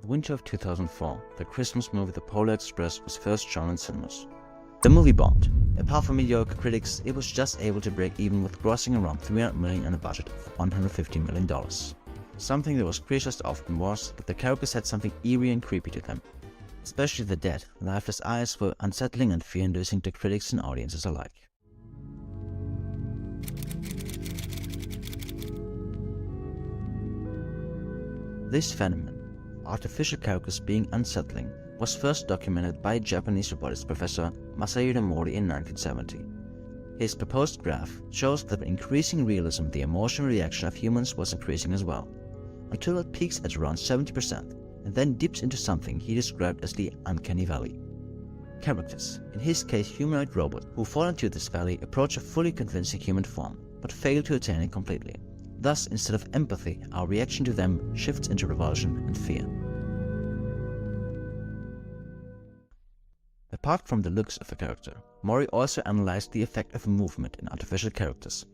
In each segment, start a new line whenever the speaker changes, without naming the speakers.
the winter of 2004, the Christmas movie The Polar Express was first shown in cinemas. The movie bombed. Apart from mediocre critics, it was just able to break even with grossing around $300 million on a budget of $150 million. Something that was criticized often was that the characters had something eerie and creepy to them. Especially the dead, lifeless eyes were unsettling and fear-inducing to critics and audiences alike. This phenomenon, artificial characters being unsettling, was first documented by Japanese robotics professor Masahiro Mori in 1970. His proposed graph shows that with increasing realism, the emotional reaction of humans was increasing as well, until it peaks at around 70% and then dips into something he described as the Uncanny Valley. Characters, in his case humanoid robots, who fall into this valley approach a fully convincing human form, but fail to attain it completely. Thus, instead of empathy, our reaction to them shifts into revulsion and fear. Apart from the looks of a character, Mori also analyzed the effect of movement in artificial characters.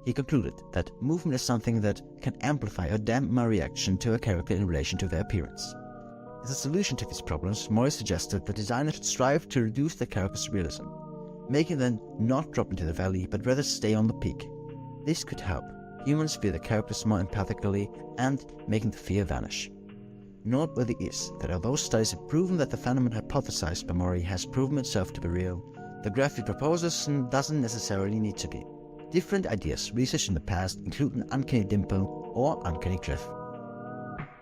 He concluded that movement is something that can amplify or dampen our reaction to a character in relation to their appearance. As a solution to these problems, Mori suggested that designers should strive to reduce the character's realism, making them not drop into the valley but rather stay on the peak. This could help humans feel the characters more empathically and making the fear vanish. Noteworthy is that although studies have proven that the phenomenon hypothesized by Mori has proven itself to be real, the graph he proposes doesn't necessarily need to be. Different ideas researched in the past include an uncanny dimple or uncanny cliff.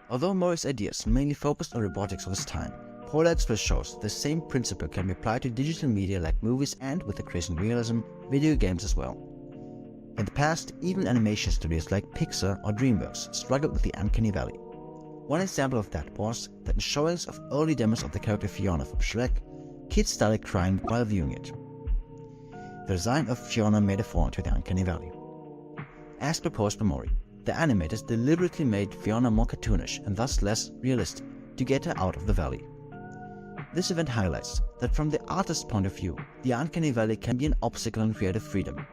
Although Mori's ideas mainly focused on robotics of his time, Polar Express shows the same principle can be applied to digital media like movies and, with increasing realism, video games as well. In the past, even animation studios like Pixar or DreamWorks struggled with the Uncanny Valley. One example of that was that in showings of early demos of the character Fiona from Shrek, kids started crying while viewing it. The design of Fiona made a fall into the Uncanny Valley. As proposed by Mori, the animators deliberately made Fiona more cartoonish and thus less realistic to get her out of the valley. This event highlights that from the artist's point of view, the Uncanny Valley can be an obstacle in creative freedom.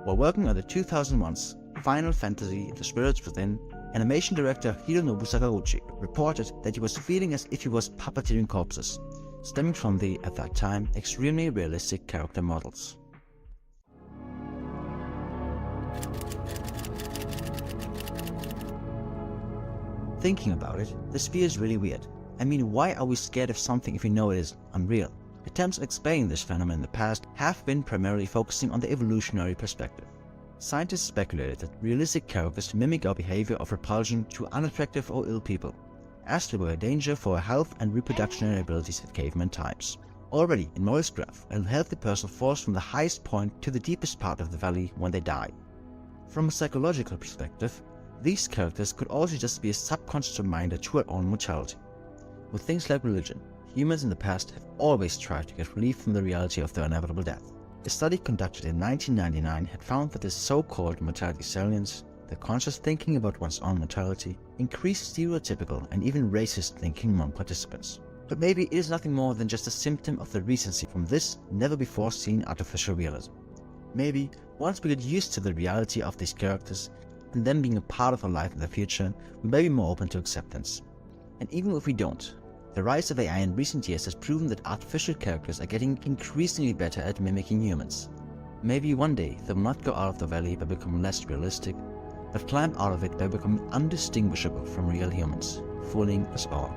While working on the 2001's Final Fantasy The Spirits Within, animation director Hironobu Sakaguchi reported that he was feeling as if he was puppeteering corpses, stemming from the, at that time, extremely realistic character models. Thinking about it, this fear is really weird. I mean, why are we scared of something if we know it is unreal? Attempts at explaining this phenomenon in the past have been primarily focusing on the evolutionary perspective. Scientists speculated that realistic characters mimic our behavior of repulsion to unattractive or ill people, as they were a danger for our health and reproductionary abilities at caveman times. Already in Mori's graph, a healthy person falls from the highest point to the deepest part of the valley when they die. From a psychological perspective, these characters could also just be a subconscious reminder to our own mortality. With things like religion, humans in the past have always tried to get relief from the reality of their inevitable death. A study conducted in 1999 had found that this so-called mortality salience, the conscious thinking about one's own mortality, increased stereotypical and even racist thinking among participants. But maybe it is nothing more than just a symptom of the recency from this never-before-seen artificial realism. Maybe once we get used to the reality of these characters and them being a part of our life in the future, we may be more open to acceptance. And even if we don't, the rise of AI in recent years has proven that artificial characters are getting increasingly better at mimicking humans. Maybe one day they will not go out of the valley by becoming less realistic, but climb out of it by becoming undistinguishable from real humans, fooling us all.